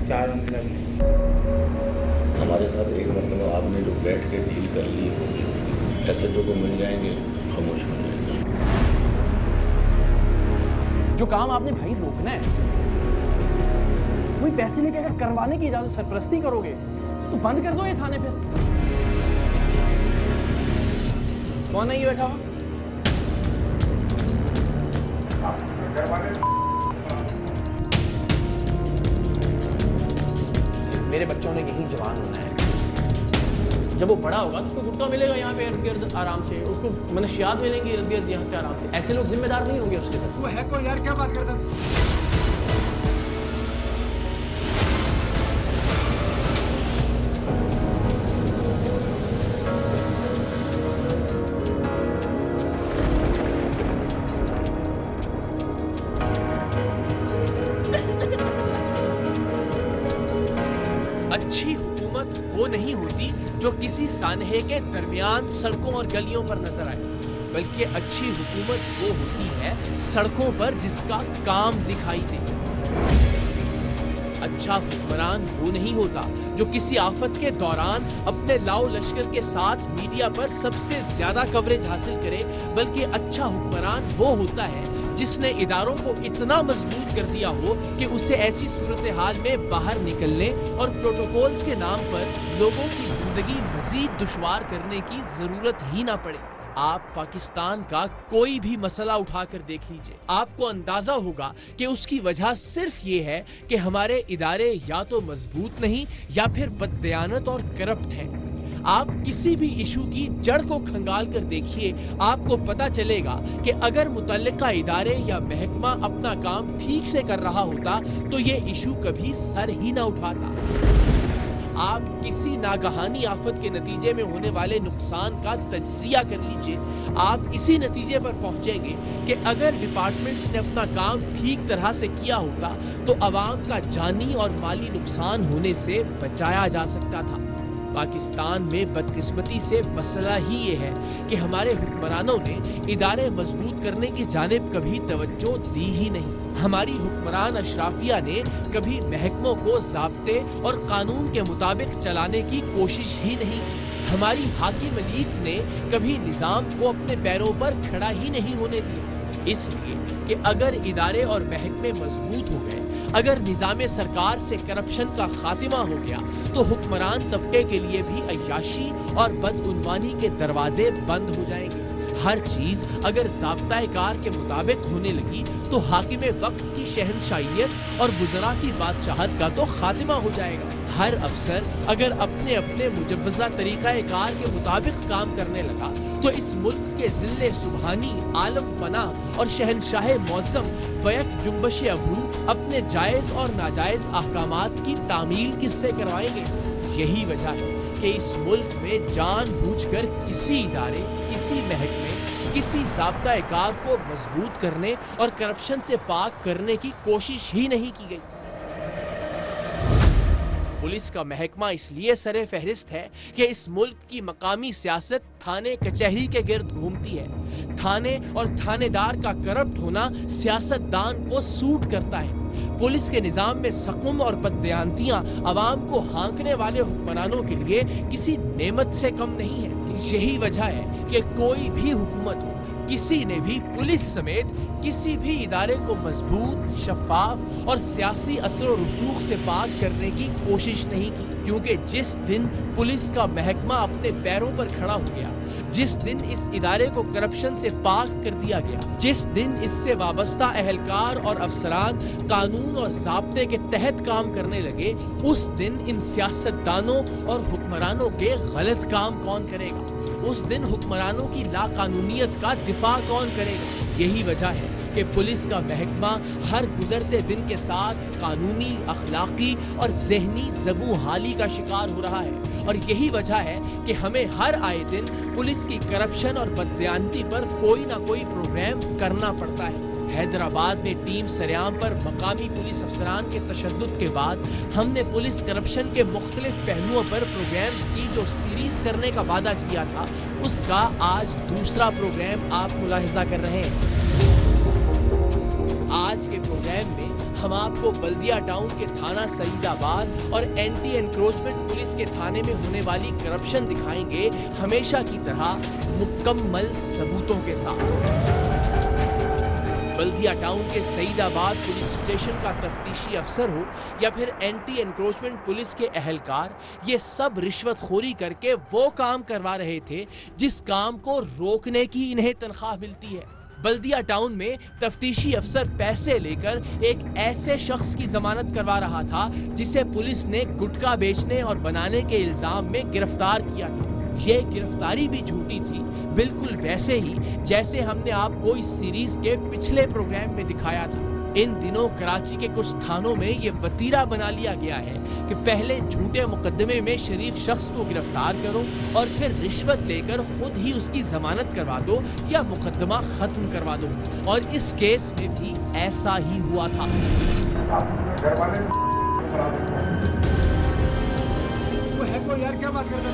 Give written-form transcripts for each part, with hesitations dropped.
4 महीने लगे। हमारे साथ एक मतलब आपने जो बैठ के डील कर ली होगी, एसएचओ को मिल जाएंगे, खामोश हो जाएंगे। जो काम आपने भाई रोकना है, कोई पैसे लेके अगर करवाने की इजाजत सरपरस्ती करोगे तो बंद कर दो ये थाने पे। कौन है ये बैठा हुआ? मेरे बच्चों ने यही जवान होना है। जब वो बड़ा होगा तो उसको गुटका मिलेगा यहाँ पे इर्द गिर्द आराम से, उसको मनशियात मिलेंगी इर्द गिर्द यहाँ से आराम से। ऐसे लोग जिम्मेदार नहीं होंगे उसके साथ। वो है कौन यार, क्या बात करता? अच्छी हुकूमत वो नहीं होती जो किसी सानहे के दरमियान सड़कों और गलियों पर नजर आए, बल्कि अच्छी हुकूमत वो होती है सड़कों पर जिसका काम दिखाई दे। अच्छा हुक्मरान वो नहीं होता जो किसी आफत के दौरान अपने लाओ लश्कर के साथ मीडिया पर सबसे ज्यादा कवरेज हासिल करे, बल्कि अच्छा हुक्मरान वो होता है जिसने इदारों को इतना मजबूत कर दिया हो कि उसे ऐसी सूरत हाल में बाहर निकलने और प्रोटोकॉल्स के नाम पर लोगों की जिंदगी मजीद दुश्वार करने की जरूरत ही ना पड़े। आप पाकिस्तान का कोई भी मसला उठाकर देख लीजिए, आपको अंदाजा होगा कि उसकी वजह सिर्फ ये है कि हमारे इदारे या तो मजबूत नहीं या फिर बददयानत और करप्ट हैं। आप किसी भी इशू की जड़ को खंगाल कर देखिए, आपको पता चलेगा कि अगर मुतल्लिका इदारे या महकमा अपना काम ठीक से कर रहा होता तो ये इशू कभी सर ही ना उठाता। आप किसी नागहानी आफत के नतीजे में होने वाले नुकसान का तज्जिया कर लीजिए, आप इसी नतीजे पर पहुंचेंगे कि अगर डिपार्टमेंट्स ने अपना काम ठीक तरह से किया होता तो अवाम का जानी और माली नुकसान होने से बचाया जा सकता था। पाकिस्तान में बदकिस्मती से मसला ही ये है कि हमारे हुक्मरानों ने इदारे मजबूत करने की जानिब कभी तवज्जो दी ही नहीं। हमारी हुक्मरान अशराफिया ने कभी महकमों को ज़ाब्ते और कानून के मुताबिक चलाने की कोशिश ही नहीं की। हमारी हाकिम एलीट ने कभी निज़ाम को अपने पैरों पर खड़ा ही नहीं होने दिया। इसलिए कि अगर इदारे और महकमे मजबूत हो गए, अगर निज़ाम सरकार से करप्शन का खात्मा हो गया तो हुक्मरान तबके के लिए भी अय्याशी और बदउनवानी के दरवाजे बंद हो जाएंगे। हर चीज अगर ज़ाब्ता कार के मुताबिक होने लगी तो हाकिम वक्त की शहनशाहियत और गुज़रा की बादशाहत का तो खात्मा हो जाएगा। हर अफसर अगर अपने अपने मुजव्वज़ा तरीक़ा कार के मुताबिक काम करने लगा तो इस मुल्क के ज़िल्ले सुबहानी, आलम पनाह और शहनशाह मौज़म बैक जुम्बश अबू अपने जायज़ और नाजायज़ अहकामात की तामील किससे करवाएंगे? यही वजह है कि इस मुल्क में जानबूझकर किसी इदारे, किसी महकमे, किसी ज़ाब्ता कार को मजबूत करने और करप्शन से पाक करने की कोशिश ही नहीं की गई। पुलिस का महकमा इसलिए सरे फहरिस्त है कि इस मुल्क की मकामी सियासत थाने कचहरी के गिर्द घूमती है। थाने और थानेदार का करप्ट होना सियासतदान को सूट करता है। पुलिस के निजाम में सकूम और बददयानतियां अवाम को हाँकने वाले हुक्मरानों के लिए किसी नेमत से कम नहीं है। यही वजह है कि कोई भी हुकूमत हो, किसी ने भी पुलिस समेत किसी भी इदारे को मजबूत, शफाफ और सियासी असर और रसूख से पाक करने की कोशिश नहीं की, क्योंकि जिस दिन पुलिस का महकमा अपने पैरों पर खड़ा हो गया, जिस दिन इस इदारे को करप्शन से पाक कर दिया गया, जिस दिन इससे वाबस्ता अहलकार और अफसरान कानून और ज़ाब्ते के तहत काम करने लगे, उस दिन इन सियासतदानों और हुक्मरानों के गलत काम कौन करेगा? उस दिन हुक्मरानों की लाकानूनियत का दिफा कौन करेगा? यही वजह है कि पुलिस का महकमा हर गुजरते दिन के साथ कानूनी, अखलाकी और जहनी ज़बू हाली का शिकार हो रहा है। और यही वजह है कि हमें हर आए दिन पुलिस की करप्शन और बददयानती पर कोई ना कोई प्रोग्राम करना पड़ता है। हैदराबाद में टीम सरेआम पर मकामी पुलिस अफसरान के तशद्दुद के बाद हमने पुलिस करप्शन के मुख्तलिफ पहलुओं पर प्रोग्राम्स की जो सीरीज करने का वादा किया था, उसका आज दूसरा प्रोग्राम आप मुलाहिजा कर रहे हैं। आज के प्रोग्राम में हम आपको बल्दिया टाउन के थाना सईदाबाद और एंटी एनक्रोचमेंट पुलिस के थाने में होने वाली करप्शन दिखाएंगे, हमेशा की तरह मुकम्मल सबूतों के साथ। बल्दिया टाउन के सईदाबाद पुलिस स्टेशन का तफ्तीशी अफसर हो या फिर एंटी एनक्रोचमेंट पुलिस के अहलकार, ये सब रिश्वतखोरी करके वो काम करवा रहे थे जिस काम को रोकने की इन्हें तनख्वाह मिलती है। बल्दिया टाउन में तफ्तीशी अफसर पैसे लेकर एक ऐसे शख्स की जमानत करवा रहा था जिसे पुलिस ने गुटखा बेचने और बनाने के इल्जाम में गिरफ्तार किया था। ये गिरफ्तारी भी झूठी थी, बिल्कुल वैसे ही जैसे हमने आपको इस सीरीज के पिछले प्रोग्राम में दिखाया था। इन दिनों कराची के कुछ थानों में ये वतीरा बना लिया गया है कि पहले झूठे मुकदमे में शरीफ शख्स को गिरफ्तार करो और फिर रिश्वत लेकर खुद ही उसकी जमानत करवा दो या मुकदमा खत्म करवा दो। और इस केस में भी ऐसा ही हुआ था। वो है कोई यार, क्या बात करता है?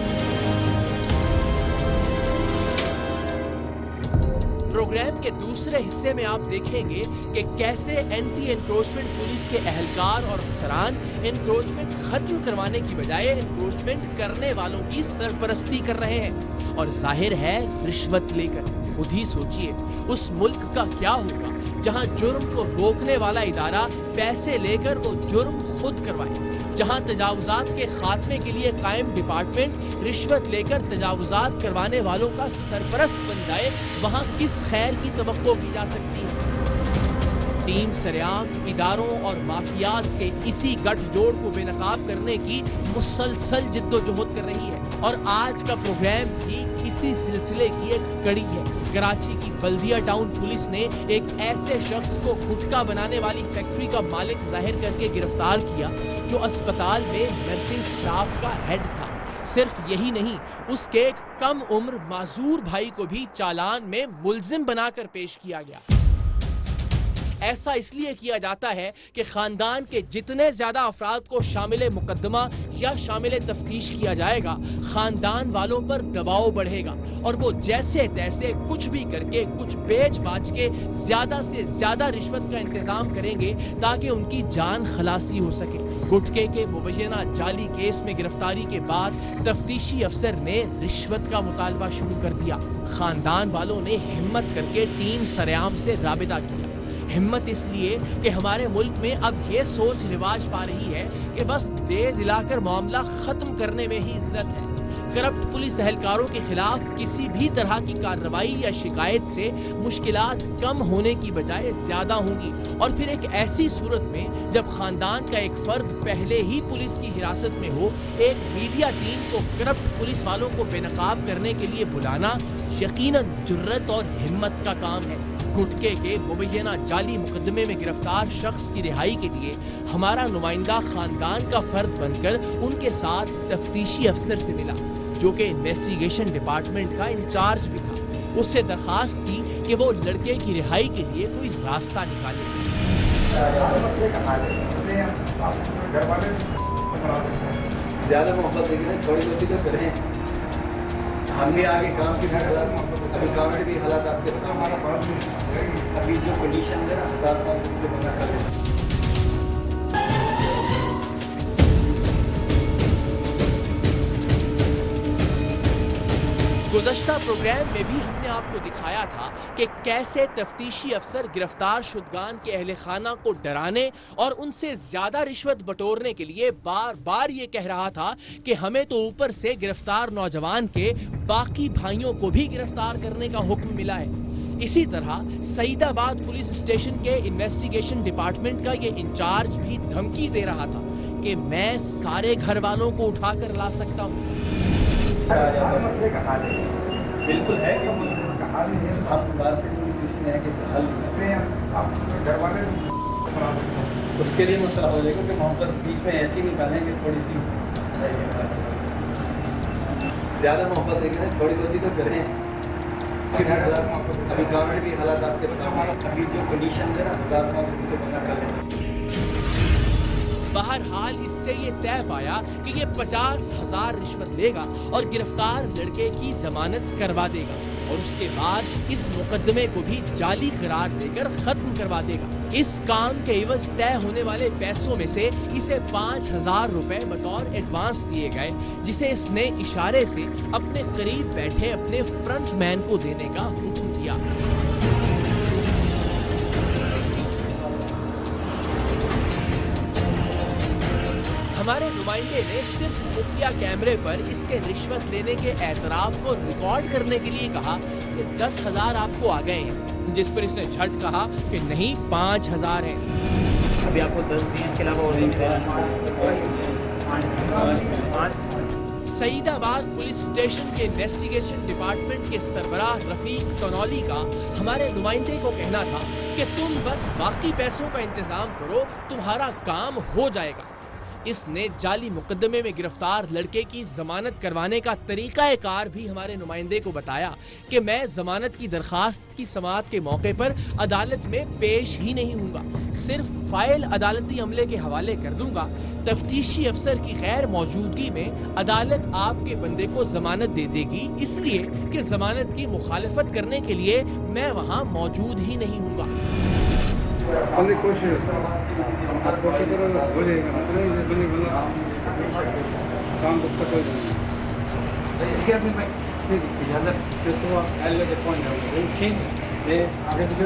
प्रोग्राम के दूसरे हिस्से में आप देखेंगे कि कैसे एंटी एनक्रोचमेंट पुलिस के अहलकार और अफसरान एनक्रोचमेंट खत्म करवाने की बजाय एनक्रोचमेंट करने वालों की सरपरस्ती कर रहे हैं, और जाहिर है रिश्वत लेकर। खुद ही सोचिए उस मुल्क का क्या होगा जहां जुर्म को रोकने वाला इदारा पैसे लेकर वो जुर्म खुद करवाए, जहां तजावुजात के खात्मे के लिए कायम डिपार्टमेंट रिश्वत लेकर तजावुजात करवाने वालों का सरपरस्त बन जाए, वहां किस खैर की तवक्को की जा सकती है। टीम सरेआम इदारों और माफियाज के इसी गठजोड़ को बेनकाब करने की मुसलसल जिद्दोजहद कर रही है, और आज का प्रोग्राम भी इसी सिलसिले की एक कड़ी है। कराची की बल्दिया टाउन पुलिस ने एक ऐसे शख्स को गुटखा बनाने वाली फैक्ट्री का मालिक जाहिर करके गिरफ्तार किया जो अस्पताल में नर्सिंग स्टाफ का हेड था। सिर्फ यही नहीं, उसके एक कम उम्र माजूर भाई को भी चालान में मुल्जिम बनाकर पेश किया गया। ऐसा इसलिए किया जाता है कि खानदान के जितने ज्यादा अफराद को शामिल मुकदमा या शामिल तफ्तीश किया जाएगा, खानदान वालों पर दबाव बढ़ेगा और वो जैसे तैसे कुछ भी करके, कुछ बेच बाच के ज्यादा से ज्यादा रिश्वत का इंतजाम करेंगे ताकि उनकी जान खलासी हो सके। गुटखे के मुबैना जाली केस में गिरफ्तारी के बाद तफ्तीशी अफसर ने रिश्वत का मुतालबा शुरू कर दिया। खानदान वालों ने हिम्मत करके टीम सरेआम से राबिता किया। हिम्मत इसलिए कि हमारे मुल्क में अब ये सोच रिवाज पा रही है कि बस दे दिलाकर मामला खत्म करने में ही इज्जत है। करप्ट पुलिस एहलकारों के खिलाफ किसी भी तरह की कार्रवाई या शिकायत से मुश्किलात कम होने की बजाय ज्यादा होंगी, और फिर एक ऐसी सूरत में जब खानदान का एक फर्द पहले ही पुलिस की हिरासत में हो, एक मीडिया टीम को करप्ट पुलिस वालों को बेनकाब करने के लिए बुलाना यकीनन जुर्रत और हिम्मत का काम है। गुटखे के मुबैना जाली मुकदमे में गिरफ्तार शख्स की रिहाई के लिए हमारा नुमाइंदा खानदान का फर्द बनकर उनके साथ तफ्तीशी अफसर से मिला, जो कि इन्वेस्टिगेशन डिपार्टमेंट का इंचार्ज भी था। उससे दरखास्त की कि वो लड़के की रिहाई के लिए कोई रास्ता निकाले। ज्यादा मोहब्बत लेकिन थोड़ी बहुत तो करें, हम भी आगे काम की अभी काम भी हालात आपके अभी जो कंडीशन है ना 1000-500 रुपये बंदा कर लेना। गुज़श्ता प्रोग्राम में भी हमने आपको दिखाया था कि कैसे तफ्तीशी अफसर गिरफ्तार शुदगान के अहले खाना को डराने और उनसे ज्यादा रिश्वत बटोरने के लिए बार बार ये कह रहा था कि हमें तो ऊपर से गिरफ्तार नौजवान के बाकी भाइयों को भी गिरफ्तार करने का हुक्म मिला है। इसी तरह सईदाबाद पुलिस स्टेशन के इन्वेस्टिगेशन डिपार्टमेंट का ये इंचार्ज भी धमकी दे रहा था कि मैं सारे घर वालों को उठाकर ला सकता हूँ। बिल्कुल है कि हम बात उसके लिए मसला हो जाएगा कि मोहब्बत बीच में ऐसी निकालें कि थोड़ी सी ज़्यादा मोहब्बत लेकिन थोड़ी बहुत तो करें। अभी गवर्नमेंट भी हालात आपके सामने अभी जो कंडीशन है ना 1000-500 रुपये बंदा कर लेना। बहरहाल इससे ये तय पाया कि ये 50,000 रिश्वत लेगा और गिरफ्तार लड़के की जमानत करवा देगा और उसके बाद इस मुकदमे को भी जाली करार देकर खत्म करवा देगा। इस काम के एवज तय होने वाले पैसों में से इसे 5,000 रुपए बतौर एडवांस दिए गए, जिसे इसने इशारे से अपने करीब बैठे अपने फ्रंट मैन को देने का हुक्म दिया। हमारे नुमाइंदे ने सिर्फ खुफिया कैमरे पर इसके रिश्वत लेने के एतराफ को रिकॉर्ड करने के लिए कहा कि 10,000 आपको आ गए हैं, जिस पर इसने झट कहा कि नहीं 5,000 हैं। अभी आपको 10 दिए, इसके अलावा और सईदाबाद पुलिस स्टेशन के इन्वेस्टिगेशन डिपार्टमेंट के सरबराह रफीक तनौली का हमारे नुमाइंदे को कहना था कि तुम बस बाकी पैसों का इंतजाम करो, तुम्हारा काम हो जाएगा। इसने जाली मुकदमे में गिरफ्तार लड़के की जमानत करवाने का तरीकाकार भी हमारे नुमाइंदे को बताया कि मैं जमानत की दरखास्त की समाअत के मौके पर अदालत में पेश ही नहीं हूँगा, सिर्फ फाइल अदालती अमले के हवाले कर दूंगा। तफ्तीशी अफसर की गैर मौजूदगी में अदालत आपके बंदे को जमानत दे देगी, इसलिए कि जमानत की मुखालफत करने के लिए मैं वहाँ मौजूद ही नहीं हूँगा। कोशिश करो, हो जाएगा। काम तो हो आगे पीछे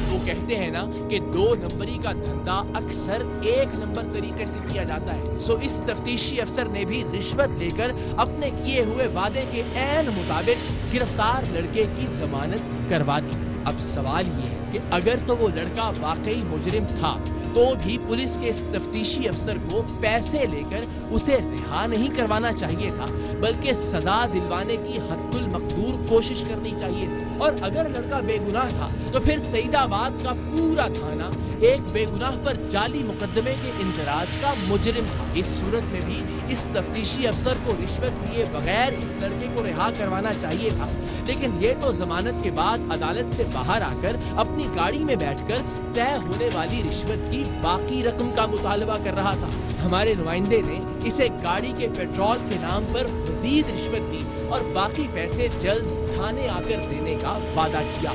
वो कहते हैं ना कि 2 नंबरी का धंधा अक्सर 1 नंबर तरीके से किया जाता है। सो इस तफ्तीशी अफसर ने भी रिश्वत लेकर अपने किए हुए वादे के ऐन मुताबिक गिरफ्तार लड़के की जमानत करवा दी। अब सवाल ये है कि अगर तो वो लड़का वाकई मुजरिम था तो भी पुलिस के इस तफ्तीशी अफसर को पैसे लेकर उसे रिहा नहीं करवाना चाहिए था, बल्कि सजा दिलवाने की हद्दुल मकदूर कोशिश करनी चाहिए थी। और अगर लड़का बेगुनाह था तो फिर सईदाबाद का पूरा थाना एक बेगुनाह पर जाली मुकदमे के इंदराज का मुजरिम था। इस सूरत में भी इस तफ्तीशी अफसर को रिश्वत लिए बगैर इस लड़के को रिहा करवाना चाहिए था, लेकिन ये तो जमानत के बाद अदालत से बाहर आकर अपनी गाड़ी में बैठकर तय होने वाली रिश्वत की बाकी रकम का मुतालबा कर रहा था। हमारे नुमाइंदे ने इसे गाड़ी के पेट्रोल के नाम पर मजीद रिश्वत दी और बाकी पैसे जल्द थाने आकर देने का वादा किया।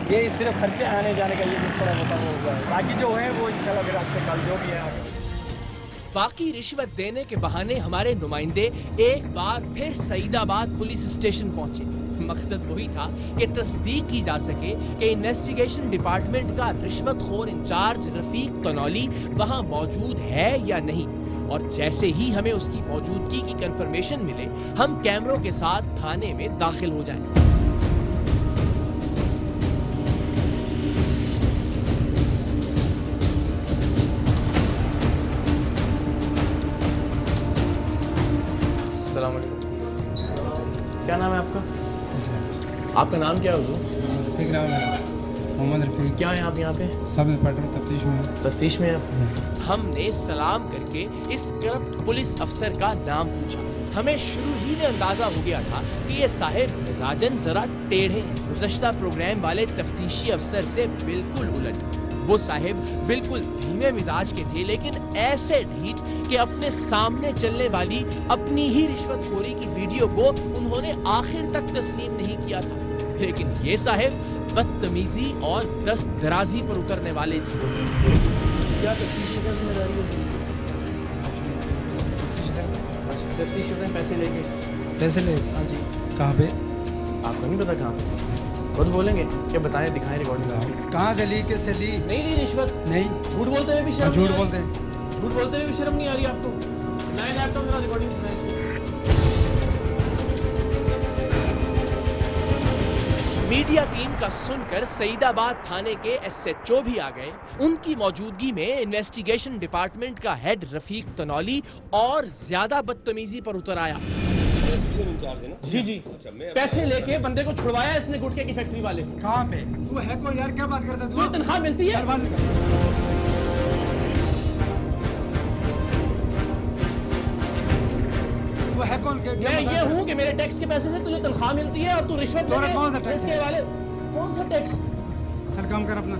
ये सिर्फ खर्चे आने जाने का ये थोड़ा मोटा होगा, बाकी जो है वो इंशाल्लाह फिर आपसे कल जो भी है। बाकी रिश्वत देने के बहाने हमारे नुमाइंदे एक बार फिर सईदाबाद पुलिस स्टेशन पहुंचे। मकसद वही था कि तस्दीक की जा सके कि इन्वेस्टिगेशन डिपार्टमेंट का रिश्वतखोर इंचार्ज रफीक तनौली वहां मौजूद है या नहीं। और जैसे ही हमें उसकी मौजूदगी की कंफर्मेशन मिले, हम कैमरों के साथ थाने में दाखिल हो जाएं। क्या नाम है आपका? आपका नाम क्या है हुजूर? रफीक नाम है, मोहम्मद रफीक। क्या है आप यहाँ पे? सब इंस्पेक्टर तफ्तीश में। तफ्तीश में आप? हमने सलाम करके इस करप्ट पुलिस अफसर का नाम पूछा। हमें शुरू ही में अंदाजा हो गया था कि ये साहिब मिजाजन जरा टेढ़े हैं, गुज़श्ता प्रोग्राम वाले तफ्तीशी अफसर से बिल्कुल उलट। वो साहिब बिल्कुल धीमे मिजाज के थे, लेकिन ऐसे ढीठ कि अपने सामने चलने वाली अपनी ही रिश्वतखोरी की वीडियो को उन्होंने आखिर तक तस्लीम नहीं किया था। लेकिन ये साहिब बदतमीजी और दस्त दराजी पर उतरने वाले थे। क्या तफ्तीश की जिम्मेदारी है? तफ्तीश करते हैं पैसे लेके। पैसे ले? हाँ जी। कहाँ पे? आपको नहीं पता कहाँ पे? खुद बोलेंगे क्या? बताएं, दिखाएं रिकॉर्डिंग। कहाँ से ली, किससे ली? नहीं ली रिश्वत। नहीं। झूठ बोलते हुए भी शर्म झूठ नहीं बोलते आ रही? झूठ बोलते हुए भी शर्म नहीं आ रही आपको? नया लैपटॉप मेरा रिकॉर्डिंग मीडिया टीम का सुनकर सईदाबाद थाने के SHO भी आ गए। उनकी मौजूदगी में इन्वेस्टिगेशन डिपार्टमेंट का हेड रफीक तनौली और ज्यादा बदतमीजी पर उतर आया। जी जी, पैसे लेके बंदे को छुड़वाया इसने गुटखे की फैक्ट्री वाले। कहाँ पे? तू है कोई यार, क्या बात करता है तू? तनख्वाह मिलती है? तू है कौन? मैं ये हूँ कि मेरे टैक्स के पैसे से तुझे तनख्वाह मिलती है और तू रिश्वत कौन सा टैक्स इसके वाले? कौन सा टैक्स? चल काम कर अपना।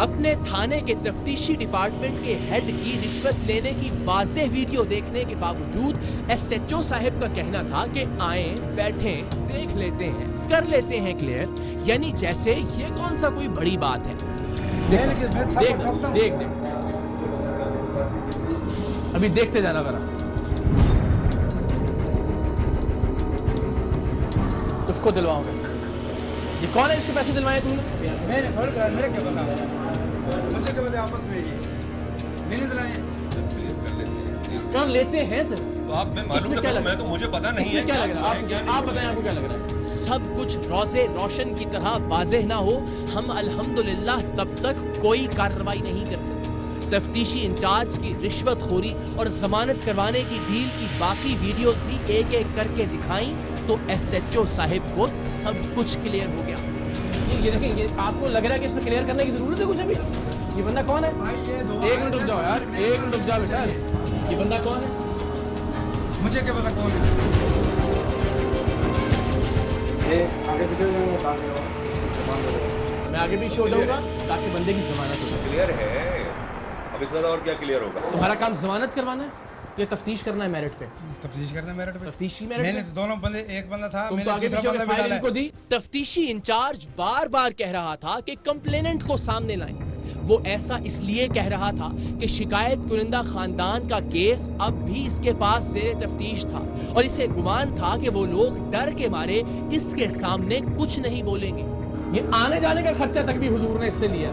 अपने थाने के तफ्तीशी डिपार्टमेंट के हेड की रिश्वत लेने की वाज़ेह वीडियो देखने के बावजूद एसएचओ साहब का कहना था कि आएं, बैठें, देख लेते हैं, कर लेते हैं क्लियर, यानी जैसे ये कौन सा कोई बड़ी बात है। देख अभी देखते जाना जरा, उसको दिलवाऊंगा। ये कौन है, इसके पैसे दिलवाए तुमने? मैंने थोड़ी दिलाए, मेरे क्या पता, मुझे क्या पता आपस में ये मैंने दिलाए। कर लेते हैं सर, तो आप मैं मालूम क्या लग, मैं तो मुझे पता नहीं है क्या लग रहा है, आप बताएं आपको क्या लग रहा है। सब कुछ रोज़े रोशन की तरह वाज़ेह ना हो, हम अल्हम्दुलिल्लाह तब तक कोई कार्रवाई नहीं करते। तफ्तीशी इंचार्ज की रिश्वतखोरी और जमानत करवाने की डील की बाकी वीडियोस भी एक एक करके दिखाई तो एसएचओ साहिब को सब कुछ क्लियर हो गया। ये देखें, ये आपको लग रहा है कि इसमें क्लियर करने की जरूरत है कुछ अभी? ये बंदा कौन है? एक मिनट रुक जाओ यार, एक मिनट रुक जाओ बेटा। ये बंदा कौन है? मुझे क्या पता कौन है। आगे पीछे मैं आगे भी शो जाऊंगा ताकि बंदे की जमानत हो जाए। क्लियर है, अब इससे ज्यादा और क्या क्लियर होगा? तुम्हारा काम जमानत करवाना है कि तफ्तीश करना है मेरिट पे? तफ्तीश करना मेरिट पे। तफ्तीशी मेरिट मैंने पे? तो दोनों बंदे, एक बंदा था, तुम मैंने तो आगे दूसरा पीछे बंदा भी फाइल डाला इनको दी। तफ्तीशी इंचार्ज बार बार कह रहा था कि कंप्लेनेंट को सामने लाएं। वो ऐसा इसलिए कह रहा था कि शिकायत कुरिंदा खानदान का केस अब भी इसके पास ज़ेरे तफ्तीश था और इसे गुमान था कि वो लोग डर के मारे इसके सामने कुछ नहीं बोलेंगे। ये आने जाने का खर्चा तक भी हुजूर ने इससे लिया।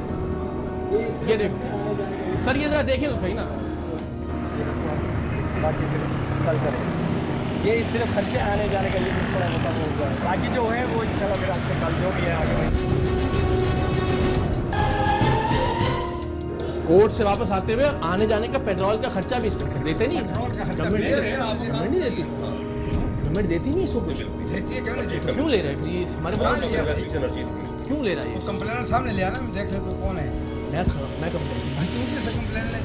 ये देखो सर, ये जरा देखें तो सही ना। कल करें, ये सिर्फ खर्चे आने जाने का ये थोड़ा बहुत होगा, बाकी जो है वो इंशाल्लाह फिर आपसे कल जो भी है आगे। कोर्ट से वापस आते हुए आने जाने का पेट्रोल का खर्चा भी इसको देते नहीं है। गवर्नमेंट नहीं देती, गवर्नमेंट देती नहीं इसको कुछ। देती है, क्यों नहीं देती? क्यों ले रहे हैं ये हमारे पास? क्यों ले रहा है ये? कंप्लेनर सामने ले आना, मैं देख ले तू कौन है। मैं कंप्लेन भाई तू कैसे कंप्लेन ले?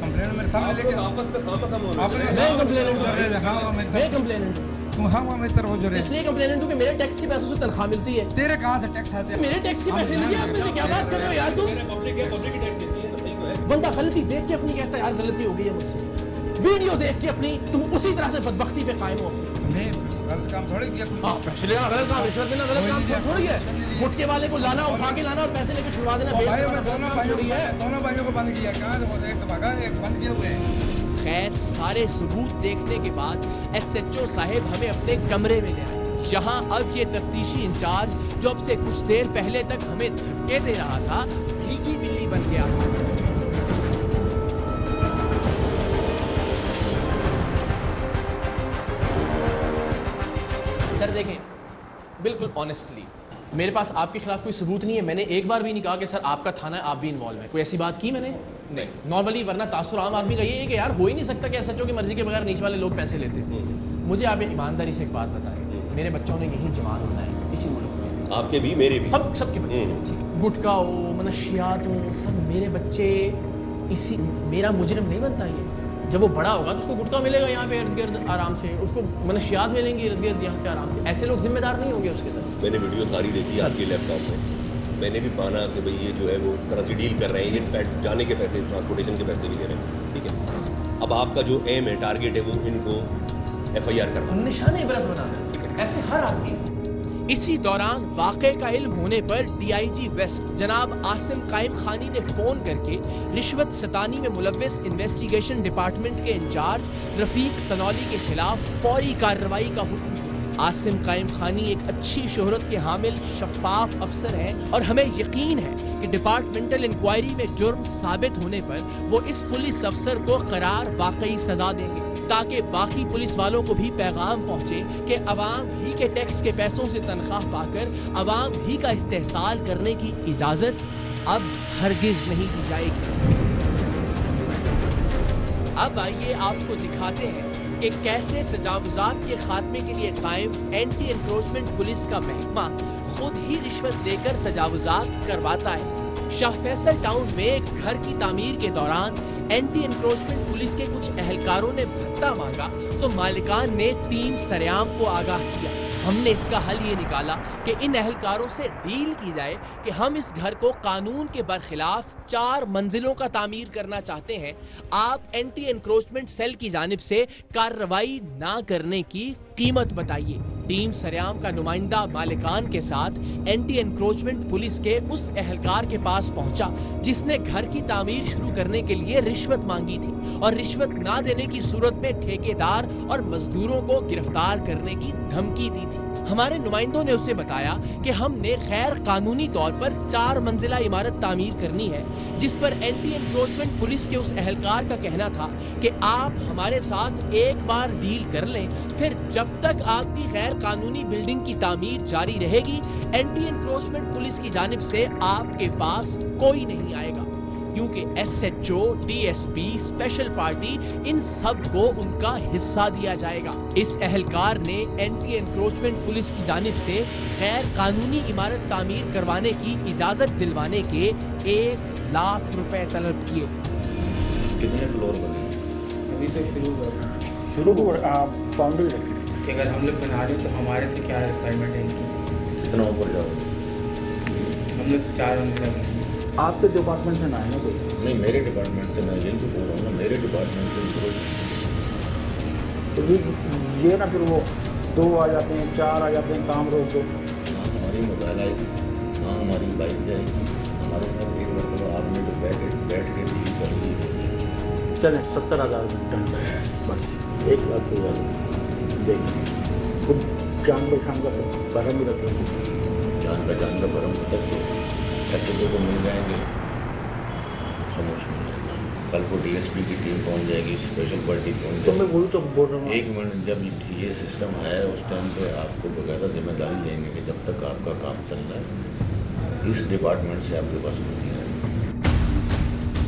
कंप्लेन मेरे सामने लेके आपस में खामखा बोल आपने मैं कंप्लेनेंट जो रहे दिखाऊंगा मेरे मैं तरफ। कंप्लेनेंट तू हाँ मेरी तरफ जो रहे। इसलिए कंप्लेनेंट हूं कि मेरे टैक्स के पैसों से तनख्वाह मिलती है। तेरे कहाँ से टैक्स आते हैं? मेरे टैक्स के पैसे नहीं आप मुझे क्या बात कर रहे हो यार? तुम पब्लिक है, पब्लिक टैक्स देती है, तो सही तो है। बंदा गलती देख के अपनी कहता है यार गलती हो गई है मुझसे, वीडियो देख के अपनी तुम उसी तरह से बदबख्ती पे कायम हो। मैं गलत काम थोड़ी किया। हाँ, पैसे लेना गलत काम, रिश्वत देना गलत काम थोड़ी है। गुटके वाले को लाना, उठा के लाना और पैसे लेके छुड़वा देना भाई मैं दोनों भाइयों को बंद किया। कहाँ से एक तो भागा, एक बंद किए हुए हैं। खैर, सारे सबूत देखने के बाद एसएचओ साहब हमें अपने कमरे में ले आए। यहाँ अब ये तफ्तीशी इंचार्ज जो अब से कुछ देर पहले तक हमें धक्के दे रहा था, भीगी बिल्ली बन गया था। सर देखें, बिल्कुल ऑनेस्टली मेरे पास आपके खिलाफ कोई सबूत नहीं है। मैंने एक बार भी नहीं कहा कि सर आपका थाना है, आप भी इन्वॉल्व है। कोई ऐसी बात की मैंने नहीं नॉर्मली, वरना तासुर आम आदमी का ये है कि यार हो ही नहीं सकता कि एसएचओ की मर्जी के बगैर नीचे वाले लोग पैसे लेते हैं। मुझे आप ईमानदारी से एक बात बताएं, मेरे बच्चों ने यही जवान होना है इसी मुल्क में। आपके भी, मेरे भी, सबके बच्चे गुटका हो, मनशियात हो, सब मेरे बच्चे इसी। मेरा मुजरिम नहीं बनता ये। जब वो बड़ा होगा तो उसको गुटका मिलेगा यहाँ पे इर्द गिर्द आराम से, उसको मनशियात मिलेंगी इर्द गिर्द यहाँ से आराम से। ऐसे लोग जिम्मेदार नहीं होंगे उसके साथ। मैंने वीडियो सारी देखी आपके लैपटॉप में, मैंने भी माना कि भाई ये जो है वो इस तरह से डील कर रहे हैं, इनफैक्ट जाने के पैसे, ट्रांसपोर्टेशन के पैसे भी ले रहे हैं, ठीक है। अब आपका जो एम है, टारगेट है, वो इनको FIR करना, निशाने इबरत बनाना, ऐसे हर आदमी। इसी दौरान वाक़े का इल्म होने पर DIG वेस्ट जनाब आसिम कायम खानी ने फ़ोन करके रिश्वत सतानी में मुलव्वस इन्वेस्टिगेशन डिपार्टमेंट के इंचार्ज रफ़ीक तनौली के खिलाफ फौरी कार्रवाई का हुक्म दिया। आसिम कायम खानी एक अच्छी शोहरत के हामिल शफाफ अफसर हैं और हमें यकीन है कि डिपार्टमेंटल इंक्वायरी में जुर्म साबित होने पर वो इस पुलिस अफसर को करार वाकई सजा देंगे, ताकि बाकी पुलिस वालों को भी पैगाम पहुंचे कि अवाम ही के टैक्स के पैसों से तनख्वाह पाकर अवाम ही का इस्तेहसाल करने की इजाज़त अब हरगिज नहीं दी जाएगी। अब आइए आपको दिखाते हैं कि कैसे तजावुज़ात के खात्मे के लिए कायम एंटी एनक्रोचमेंट पुलिस का महकमा खुद ही रिश्वत लेकर तजावुज़ात करवाता है। शाह फैसल टाउन में एक घर की तामीर के दौरान एंटी एनक्रोचमेंट पुलिस के कुछ अहलकारों ने भत्ता मांगा तो मालिकान ने टीम सरेआम को आगाह किया। हमने इसका हल ये निकाला कि इन अहलकारों से डील की जाए कि हम इस घर को कानून के बरखिलाफ 4 मंजिलों का तामीर करना चाहते हैं। आप एंटी एनक्रोचमेंट सेल की जानिब से कार्रवाई ना करने की कीमत बताइए। टीम सरेआम का नुमाइंदा मालिकान के साथ एंटी एनक्रोचमेंट पुलिस के उस अहलकार के पास पहुंचा जिसने घर की तामीर शुरू करने के लिए रिश्वत मांगी थी और रिश्वत ना देने की सूरत में ठेकेदार और मजदूरों को गिरफ्तार करने की धमकी दी थी। हमारे नुमाइंदों ने उसे बताया कि हमने गैर कानूनी तौर पर 4 मंजिला इमारत तामीर करनी है, जिस पर एंटी एनक्रोचमेंट पुलिस के उस अहलकार का कहना था कि आप हमारे साथ एक बार डील कर लें, फिर जब तक आपकी गैर कानूनी बिल्डिंग की तामीर जारी रहेगी, एंटी एनक्रोचमेंट पुलिस की जानिब से आपके पास कोई नहीं आएगा, क्योंकि SHO, DSP, स्पेशल पार्टी इन सब को उनका हिस्सा दिया जाएगा। इस अहलकार ने एंटी एनक्रोचमेंट पुलिस की जानिब से गैर कानूनी इमारत तामीर करवाने की इजाजत दिलवाने के 1 लाख रुपए तलब किए। कितने फ्लोर बने? अभी तो शुरू बाउंड्री रखी कि अगर हम लोग बना रहे तो हमारे से क्या रिक्वायरमेंट है इनकी। कितना ऊपर जाओ? हम लोग 4 मंजिला बने। आपके डिपार्टमेंट से ना है ना कोई? नहीं, मेरे डिपार्टमेंट से, मैं यही तो बोल रहा हूँ ना, मेरे डिपार्टमेंट से तो ये ना फिर वो 2 आ जाते हैं, 4 आ जाते हैं, काम रोक दो। ना हमारी मोबाइल आएगी, ना हमारी बाइक जाएगी, हमारे साथ एक मतलब आपने जो बैठ के डील कर ली। चलें 70,000 टन बस 1 लाख हो जाएगा। देखिए खुद जान पहचान का भरम भी रखेंगे, जान पहचान का भरम तक तो ऐसे लोगों मिल जाएंगे, खामोश मिल जाएगा। कल को DSP की टीम पहुंच जाएगी, स्पेशल पार्टी पहुंच जाएगी। तो मैं वही तो बोल रहा हूँ। 1 मिनट जब ये सिस्टम है उस टाइम पे आपको बकायदा जिम्मेदारी देंगे कि जब तक आपका काम चल रहा है इस डिपार्टमेंट से आपके पास नहीं है।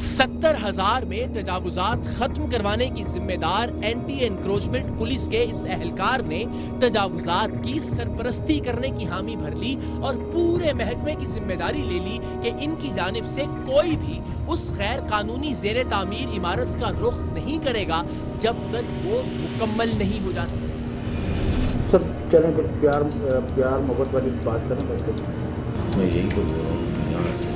70,000 में तजावुजात खत्म करवाने की जिम्मेदार एंटी एनक्रोचमेंट पुलिस के इस अहलकार ने तजावुजात की सरपरस्ती करने की हामी भर ली और पूरे महकमे की जिम्मेदारी ले ली कि इनकी जानिब से कोई भी उस गैर कानूनी ज़ेरे तामीर इमारत का रुख नहीं करेगा जब तक वो मुकम्मल नहीं हो जाती। सर चलें फिर प्यार मोहब्बत वाली बात करें बस। मैं यही तो बोल रहा हूँ कि यहाँ से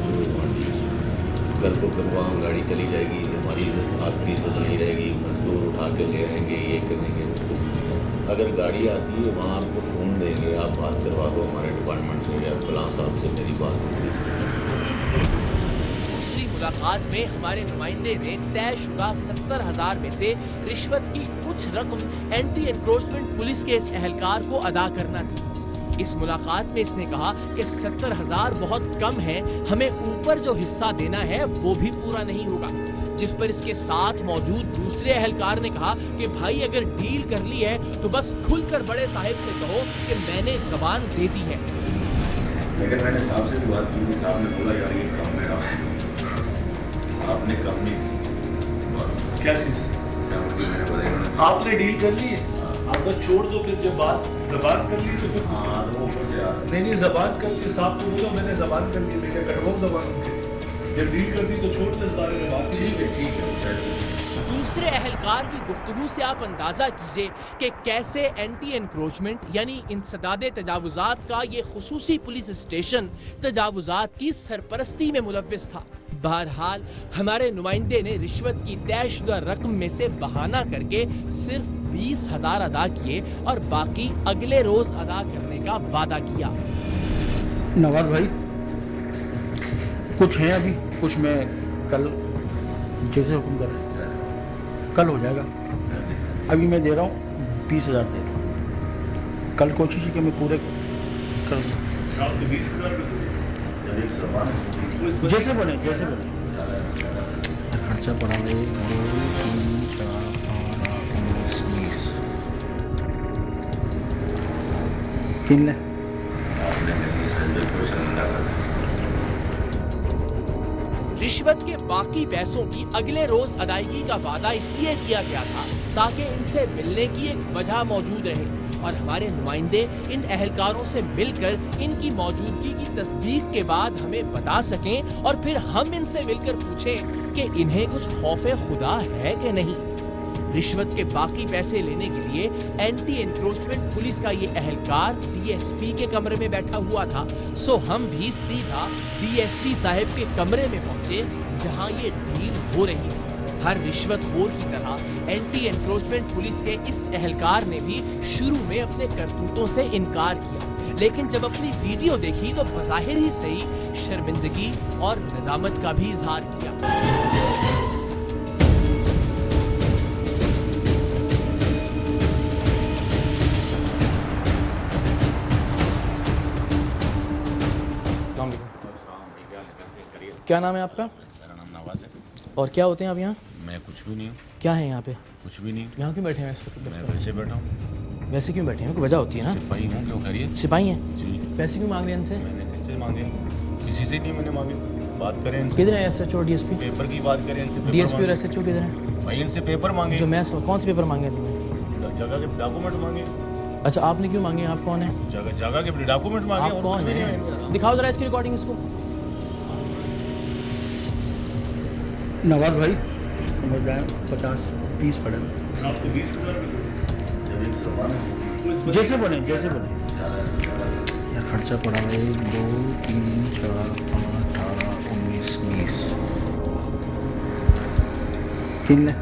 कल को फिर वहाँ गाड़ी चली जाएगी, हमारी आपकी इज्जत नहीं रहेगी, मजदूर उठा के ले आएंगे, ये करेंगे। अगर गाड़ी आती है वहाँ आपको फ़ोन देंगे, आप बात करवा दो हमारे डिपार्टमेंट से या फलां साहब से मेरी बात होगी। दूसरी मुलाकात में हमारे नुमाइंदे ने तयशुदा 70,000 में से रिश्वत की कुछ रकम एंटी एनक्रोचमेंट पुलिस के इस अहलकार को अदा करना थी। इस मुलाकात में इसने कहा कि 70,000 बहुत कम है, हमें ऊपर जो हिस्सा देना है वो भी पूरा नहीं होगा। जिस पर इसके साथ मौजूद दूसरे अहलकार ने कहा कि भाई अगर डील कर ली है तो बस खुलकर बड़े साहिब से कहो कि मैंने जबान दे दी है। लेकिन मैंने साहब से भी बात की थी, साहब ने बोला यार ये काम मेरा है, आपने काम नहीं। क्या चीज़? मैंने बताया आपने डील कर ली है, आप तो छोड़ दो। फिर जब बात जबान कर ली तो फिर नहीं जबान कर ली। साहब को बोला मैंने जबान कर ली, मैं क्या कटवाऊँ जबान उनकी? जब डील कर दी तो छोड़ दे बारे में बात। ठीक है। दूसरे अहलकार की गुफ्तगू से आप अंदाजा कीजिए कि कैसे एंटी एनक्रोचमेंट यानी इंसदादे तजावुजात का ये खुसूसी पुलिस स्टेशन तजावुजात की सरपरस्ती में मुलव्विस था। बहरहाल हमारे नुमाइंदे ने रिश्वत की तयशुदा रकम में से बहाना करके सिर्फ 20,000 अदा किए और बाकी अगले रोज अदा करने का वादा किया। नवाज भाई कुछ है अभी, कुछ मैं कल जैसे हुक्म कर कल हो जाएगा। अभी मैं दे रहा हूँ 20,000 दे रहा हूँ, कल कोशिश है कि मैं पूरे कर दूँ। 20,000 जैसे बने खर्चा पड़ा है 2, 3, 4, 5, 19, 20 किन ले रिश्वत के बाकी पैसों की अगले रोज अदायगी का वादा इसलिए किया गया था ताकि इनसे मिलने की एक वजह मौजूद रहे और हमारे नुमाइंदे इन अहलकारों से मिलकर इनकी मौजूदगी की तस्दीक के बाद हमें बता सकें और फिर हम इनसे मिलकर पूछें कि इन्हें कुछ खौफ खुदा है कि नहीं। रिश्वत के बाकी पैसे लेने के लिए एंटी एनक्रोचमेंट पुलिस का ये एहलकार डीएसपी के कमरे में बैठा हुआ था। सो हम भी सीधा डीएसपी साहब के कमरे में पहुंचे जहां ये डील हो रही थी। हर रिश्वतखोर की तरह एंटी एनक्रोचमेंट पुलिस के इस एहलकार ने भी शुरू में अपने करतूतों से इनकार किया, लेकिन जब अपनी वीडियो देखी तो बज़ाहिर ही सही शर्मिंदगी और नदामत का भी इजहार किया। क्या नाम है आपका? मेरा नाम नवाज है। और क्या होते हैं आप यहाँ? मैं कुछ भी नहीं हूँ। क्या है यहाँ पे? कुछ भी नहीं। यहाँ क्यों बैठे हैं? मैं वैसे बैठा हूँ। वैसे क्यों बैठे हैं? कोई वजह होती है ना? सिपाही हूँ, क्यों खैरियत? सिपाही हैं? जी। पैसे क्यों मांग रहे हैं इनसे? मैंने किससे मांगे? किसी से नहीं मैंने मांगे। बात करें इनसे। किधर है एसएचओ और डीएसपी? पेपर की बात करें इनसे। डीएसपी और एसएचओ किधर है? भाई इनसे पेपर मांगे। जो मैं कौन से पेपर मांगे तुमने? जगह के डॉक्यूमेंट मांगे। अच्छा, आपने क्यों मांगे? आप कौन है? जगह के डॉक्यूमेंट मांगे। आप कौन है? दिखाओ जरा इसकी रिकॉर्डिंग इसको। नवाज भाई 50-30 पड़े आपको 20,000 जैसे बने यार। खर्चा पड़ा है 2, 3, 4, 5, 18, 19, 20 किन ले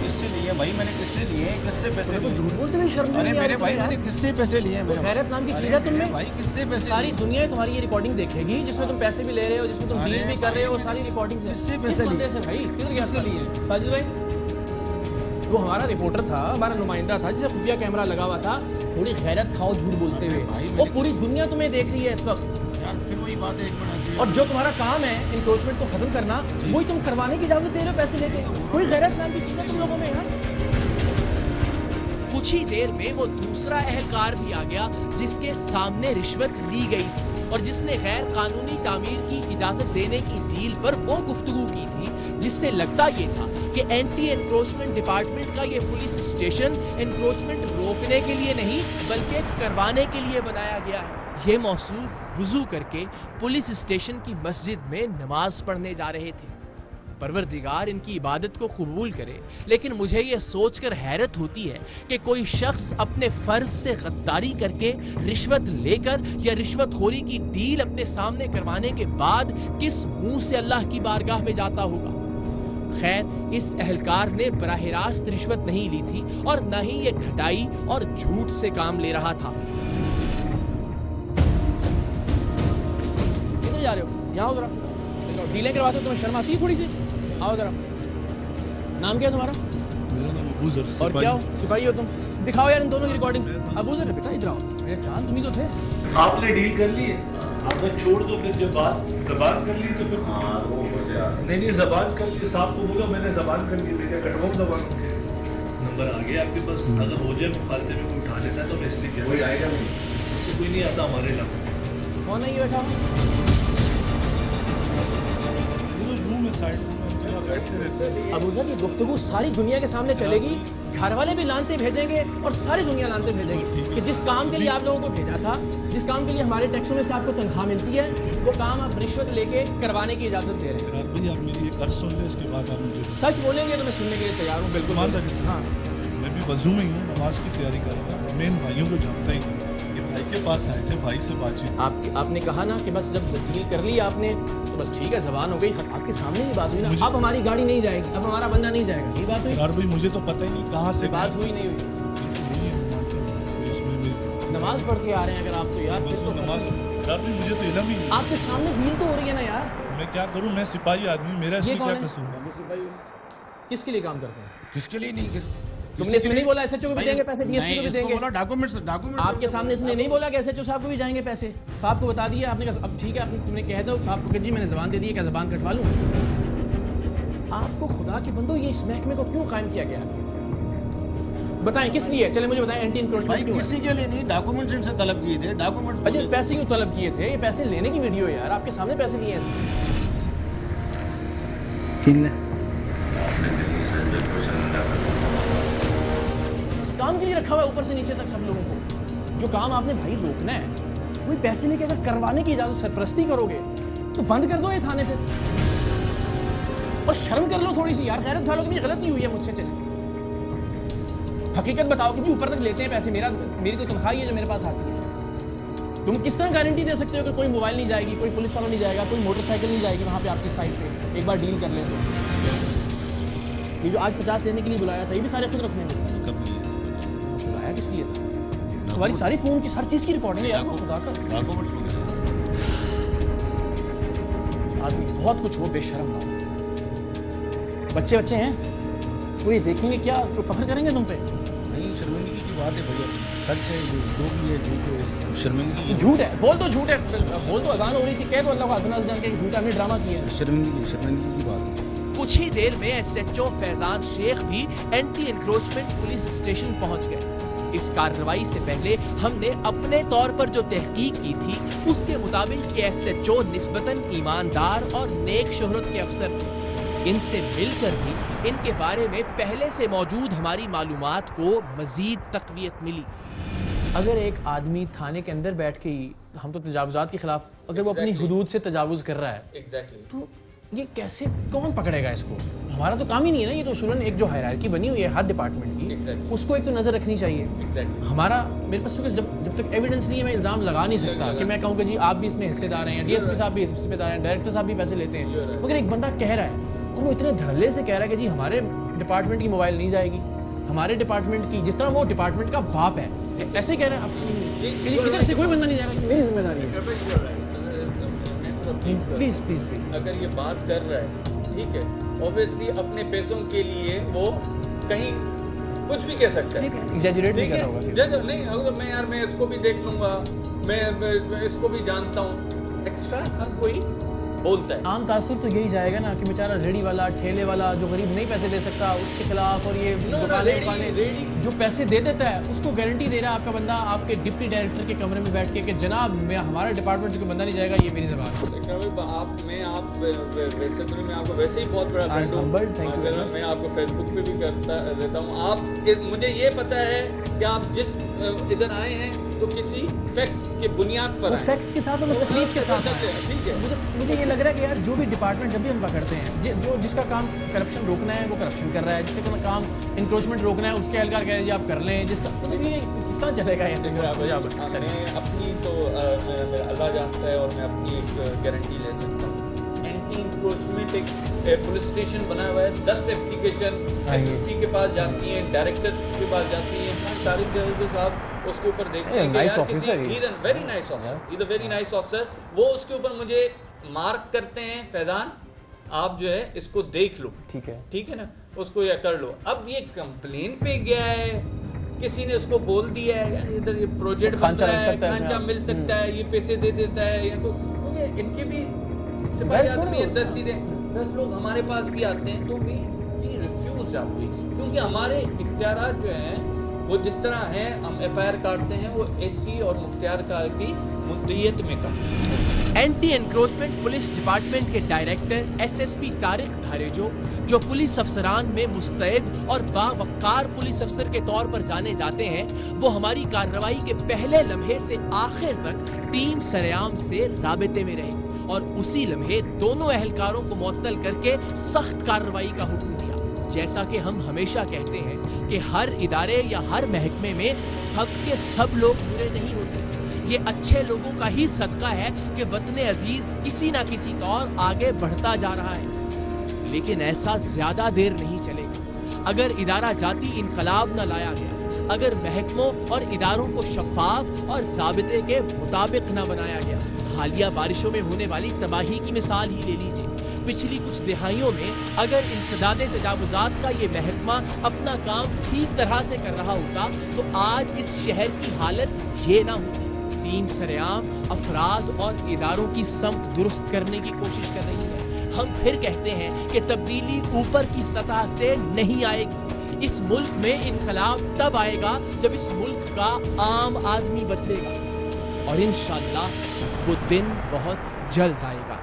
किससे लिए भाई? मैंने किससे लिए? किससे पैसे लिए? झूठ बोलते हुए शर्म नहीं अरे आ मेरे रही भाई तुम्हें मैंने यार? किससे पैसे लिए? मेरे खैरत नाम की चीज है तुम में? भाई किससे पैसे सारी लिए? दुनिया तुम्हारी ये रिकॉर्डिंग देखेगी जिसमें तुम पैसे भी ले रहे हो, जिसमें तुम डील भी कर रहे हो। सारी रिकॉर्डिंग किससे पैसे लिए? भाई किधर गया? किससे लिए? साजिद भाई वो हमारा रिपोर्टर था, हमारा नुमाइंदा था जिसे खुफिया कैमरा लगा हुआ था। थोड़ी गैरत खाओ झूठ बोलते हुए। वो पूरी दुनिया तुम्हें देख रही है इस वक्त। यार फिर वही बात है, एक मिनट ऐसे। और जो तुम्हारा काम है इंक्रोचमेंट को खत्म करना, वही तुम करवाने की इजाजत दे रहे हो पैसे लेके। कोई गैरत नाम की चीज है तुम लोगों में यार? कुछ ही देर में वो दूसरा एहलकार भी आ गया जिसके सामने रिश्वत ली गई थी और जिसने गैर कानूनी तामीर की इजाजत देने की डील पर वो गुफ्तगू की थी, जिससे लगता ये था कि एंटी एनक्रोचमेंट डिपार्टमेंट का ये पुलिस स्टेशन एनक्रोचमेंट रोकने के लिए नहीं बल्कि करवाने के लिए बनाया गया है। ये मौसूफ वुजू करके पुलिस स्टेशन की मस्जिद में नमाज पढ़ने जा रहे थे। परवरदिगार इनकी इबादत को कबूल करे, लेकिन मुझे ये सोचकर हैरत होती है कि कोई शख्स अपने फर्ज से गद्दारी करके रिश्वत लेकर या रिश्वतखोरी की डील अपने सामने करवाने के बाद किस मुंह से अल्लाह की बारगाह में जाता होगा। खैर, इस एहलकार ने बराह रास्त रिश्वत नहीं ली थी और न ही ये ठटाई और झूठ से काम ले रहा था। किधर जा रहे हो? यहाँ हो जरा। डीलें करवाते हो, तुम्हें शर्म आती है थोड़ी सी? आओ जरा। नाम क्या है तुम्हारा? मेरा नाम अबूजर। और क्या हो? सिपाही हो तुम? दिखाओ यार इन दोनों की रिकॉर्डिंग। अबूजर बेटा इधर आओ। मेरे चांद तुम ही तो थे। आपने डील कर ली है, आपने छोड़ दो। फिर जब बात जबान कर ली तो फिर नहीं जबान कर ली। साहब को बोला मैंने जबान कर ली, मैं क्या कटवाऊं जबान? नंबर आ गया आपके पास। अगर हो जाए मुखालते में कोई उठा लेता है तो मैं इसलिए क्या, कोई आएगा नहीं, इससे कोई नहीं आता हमारे इलाके। कौन है ये बैठा? रूम में साइड बैठते रहते हैं। अबूजर की गुफ्तगू सारी दुनिया के सामने चलेगी। घर वाले भी लानते भेजेंगे और सारी दुनिया लानते भेजेगी कि जिस काम के लिए आप लोगों को भेजा था, जिस काम के लिए हमारे टैक्सों में से आपको तनख्वाह मिलती है, वो काम आप रिश्वत लेके करवाने की इजाजत दे रहे हैं। भाई आप मेरी एक अर्ज सुन ले, इसके बाद आप मुझे सच बोलेंगे तो मैं सुनने के लिए तैयार हूँ। बिल्कुल ईमानदारी से। हाँ, मैं भी वजू में ही हूँ, नमाज की तैयारी कर रहा था। मैं इन भाइयों को जानता ही हूँ, ये भाई के पास आए थे, भाई से बातचीत। आपने कहा ना कि बस जब डील कर ली आपने तो बस ठीक है, जबान हो गई। आपके सामने ही बात हुई ना, अब हमारी गाड़ी नहीं जाएगी, अब हमारा बंदा नहीं जाएगा, ये बात हुई? यार भाई मुझे तो पता ही नहीं कहाँ से बात हुई नहीं हुई। नमाज पढ़ के आ रहे हैं अगर आप तो यार फिर तो नमाज। यार भाई मुझे तो इल्म ही नहीं। आपके सामने डील तो हो रही है ना यार। मैं क्या करूँ, मैं सिपाही आदमी, मेरा इसमें क्या कसूर है? किसके लिए काम करते हैं? किसके लिए नहीं? तुमने इसमें नहीं बोला एसएचओ को भी देंगे पैसे, डीएसपी को भी देंगे? डॉक्यूमेंट आपके सामने इसने नहीं बोला कि एसएचओ साहब को भी जाएंगे पैसे? साहब को बता दिया आपने कहा अब ठीक है, तुमने कह दो साहब को कि जी मैंने जबान दे दी है, क्या जबान कटवा लूं? आपको खुदा के बंदो ये इस महकमे को क्यों कायम किया गया? बताएं किस लिए? चले मुझे बताएं। एंटी इंक्रोचमेंट क्यों? किसी के लिए नहीं, डॉक्यूमेंट्स इनसे तलब किए थे। डॉक्यूमेंट्स अजय पैसे क्यों तलब किए थे? ये पैसे लेने की वीडियो है यार, आपके सामने पैसे लिए हैं। इस काम के लिए रखा हुआ है ऊपर से नीचे तक सब लोगों को। जो काम आपने भाई रोकना है, कोई पैसे लेके अगर करवाने की इजाजत सरपरस्ती करोगे तो बंद कर दो ये थाने पे। और शर्म कर लो थोड़ी सी यार, खैरत उठा लो कि मुझे गलती हुई है मुझसे, चले हकीकत बताओ कि भी ऊपर तक लेते हैं पैसे, मेरी तो तनख्वाह है जो मेरे पास आती है। तुम किस तरह गारंटी दे सकते हो कि कोई मोबाइल नहीं जाएगी, कोई पुलिस वाला नहीं जाएगा, कोई मोटरसाइकिल नहीं जाएगी वहाँ पे आपकी साइड पे, एक बार डील कर ले तो। ये जो आज 50 लेने के लिए बुलाया था, ये भी सारे खुद रखने में बुलाया किस लिए था? तुम्हारी सारी फोन की हर चीज़ की रिकॉर्डिंग है यार, खुदा का आदमी बहुत कुछ हो, बेशर्म ना हो। बच्चे हैं, वो ये देखेंगे क्या, तो फख्र करेंगे तुम पे? नहीं, शर्मिंदगी की बात है भैया, सच है जो भी है, झूठ है, शर्मिंदगी झूठ है, बोल तो झूठ है, बोल तो अजान हो रही थी, कह दो अल्लाह को हसन जान के झूठा, हमने ड्रामा किया है। शर्मिंदगी की बात है। कुछ ही देर में SHO फैजान शेख भी एंटी एनक्रोचमेंट पुलिस स्टेशन पहुंच गए। इस कार्रवाई से पहले हमने अपने तौर पर जो तहकीक की थी उसके मुताबिक ये SHO निस्बतन ईमानदार और नेक शोहरत के अफसर थे। इनसे मिलकर भी इनके बारे में पहले से मौजूद हमारी मालूमात को मजीद तकवीयत मिली। अगर एक आदमी थाने के अंदर बैठ के ही, हम तो तजावुजात के खिलाफ, अगर वो अपनी हुदूद से तजावुज कर रहा है तो ये कैसे, कौन पकड़ेगा इसको? हमारा तो काम ही नहीं है ना, ये तो उसूलन एक जो हायरार्की बनी हुई है हर डिपार्टमेंट की, उसको एक तो नज़र रखनी चाहिए। हमारा मेरे पास जब तक एविडेंस नहीं है मैं इल्ज़ाम लगा नहीं सकता कि मैं कहूँ कि जी आप भी इसमें हिस्सेदार हैं, DSP साहब भी हिस्सेदार हैं, डायरेक्टर साहब भी पैसे लेते हैं। मगर एक बंदा कह रहा है और वो इतने धड़ल्ले से कह रहा है कि जी हमारे डिपार्टमेंट की मोबाइल नहीं जाएगी, हमारे डिपार्टमेंट की, जिस तरह वो डिपार्टमेंट का बाप है, ऐसे कह रहे हैं। इधर से कोई बंदा नहीं जाएगा, मेरी जिम्मेदारी है। प्लीज अगर ये बात कर रहा है, ठीक है, ऑब्वियसली अपने पैसों के लिए वो कहीं कुछ भी कह सकता है, एग्जैजरेट नहीं कर रहा होगा। नहीं, अगर मैं इसको भी देख लूंगा, मैं इसको भी जानता हूँ, एक्स्ट्रा हर कोई बोलता है। आम तासुर तो यही जाएगा ना कि बेचारा रेडी वाला, ठेले वाला जो गरीब नहीं पैसे दे सकता उसके खिलाफ, और ये जो पैसे दे देता है उसको गारंटी दे रहा है आपका बंदा आपके डिप्टी डायरेक्टर के कमरे में बैठ के कि जनाब मैं हमारे डिपार्टमेंट से कोई बंदा नहीं जाएगा, ये मेरी ज़बान है। वैसे तो मैं आपको वैसे ही बहुत बड़ा फ्रेंड हूँ, मैं आपको फेसबुक पे भी करता रहता हूँ। आप मुझे ये पता है कि आप जिस इधर आए हैं तो किसी फैक्ट्स के बुनियाद पर आए, फैक्ट्स के साथ और तकलीफ के साथ, ठीक है। मुझे ये लग रहा है कि यार जो भी डिपार्टमेंट जब भी हम पकड़ते हैं, जो जिसका काम करप्शन रोकना है वो करप्शन कर रहा है, जिसका काम इंक्रोचमेंट रोकना है उसके एहलकार कह रहे हैं जी आप कर लें, जिसका ये किस तरह चलेगा ऐसे? मैं अपनी तो मेरा अल्लाह जानता है और मैं अपनी एक गारंटी ले सकता हूँ। एंटी इंक्रोचमेंट एक पुलिस स्टेशन बना हुआ है, 10 एप्लीकेशन SSP के पास जाती हैं, डायरेक्टर के पास जाती हैं, तारिक जहर साहब उसके ऊपर देखते हैं कि यार किसी very nice officer, he is a very nice officer, वो उसके ऊपर मुझे मार्क करते हैं, फैजान आप जो है इसको देख लो, ठीक है ना, उसको या कर लो। अब ये कंप्लेन पे गया है, किसी ने उसको बोल दिया है यार इधर ये प्रोजेक्ट बन रहा है, खांचा मिल सकता है, ये पैसे दे देता है, या क्योंकि इनके भी सिपाही आदमी 10 लोग हमारे पास भी आते हैं तो वी रिफ्यूज ऑलवेज, क्योंकि हमारे इख्तियारात जो हैं वो जिस तरह हैं, हम FIR काटते हैं वो SC और मुख्तियार कार की मुद्दियत में काटते हैं। एंटी एनक्रोचमेंट पुलिस डिपार्टमेंट के डायरेक्टर SSP तारिक धारेजो, जो पुलिस अफसरान में मुस्तैद और बावकार पुलिस अफसर के तौर पर जाने जाते हैं, वो हमारी कार्रवाई के पहले लम्हे से आखिर तक टीम सरेआम से राबते में रहे और उसी लम्हे दोनों अहलकारों को मुअत्तल करके सख्त कार्रवाई का हुक्म दिया। जैसा कि हम हमेशा कहते हैं कि हर इदारे या हर महकमे में सब के सब लोग बुरे नहीं होते, ये अच्छे लोगों का ही सदका है कि वतन अजीज किसी ना किसी तौर आगे बढ़ता जा रहा है। लेकिन ऐसा ज्यादा देर नहीं चलेगा। अगर इदारा जाती इनकलाब न लाया गया, अगर महकमों और इदारों को शफाफ और ज़ाबिते के मुताबिक न बनाया गया, हालिया बारिशों में होने वाली तबाही की मिसाल ही ले लीजिए। पिछली कुछ दिहाइयों में अगर इंसदादे तजावुजात का ये महकमा अपना काम ठीक तरह से कर रहा होता तो आज इस शहर की हालत ये ना होती। टीम सरेआम अफराद और इदारों की समत दुरुस्त करने की कोशिश कर रही है। हम फिर कहते हैं कि तब्दीली ऊपर की सतह से नहीं आएगी। इस मुल्क में इनकलाब तब आएगा जब इस मुल्क का आम आदमी बदलेगा और इंशाअल्लाह वो दिन बहुत जल्द आएगा।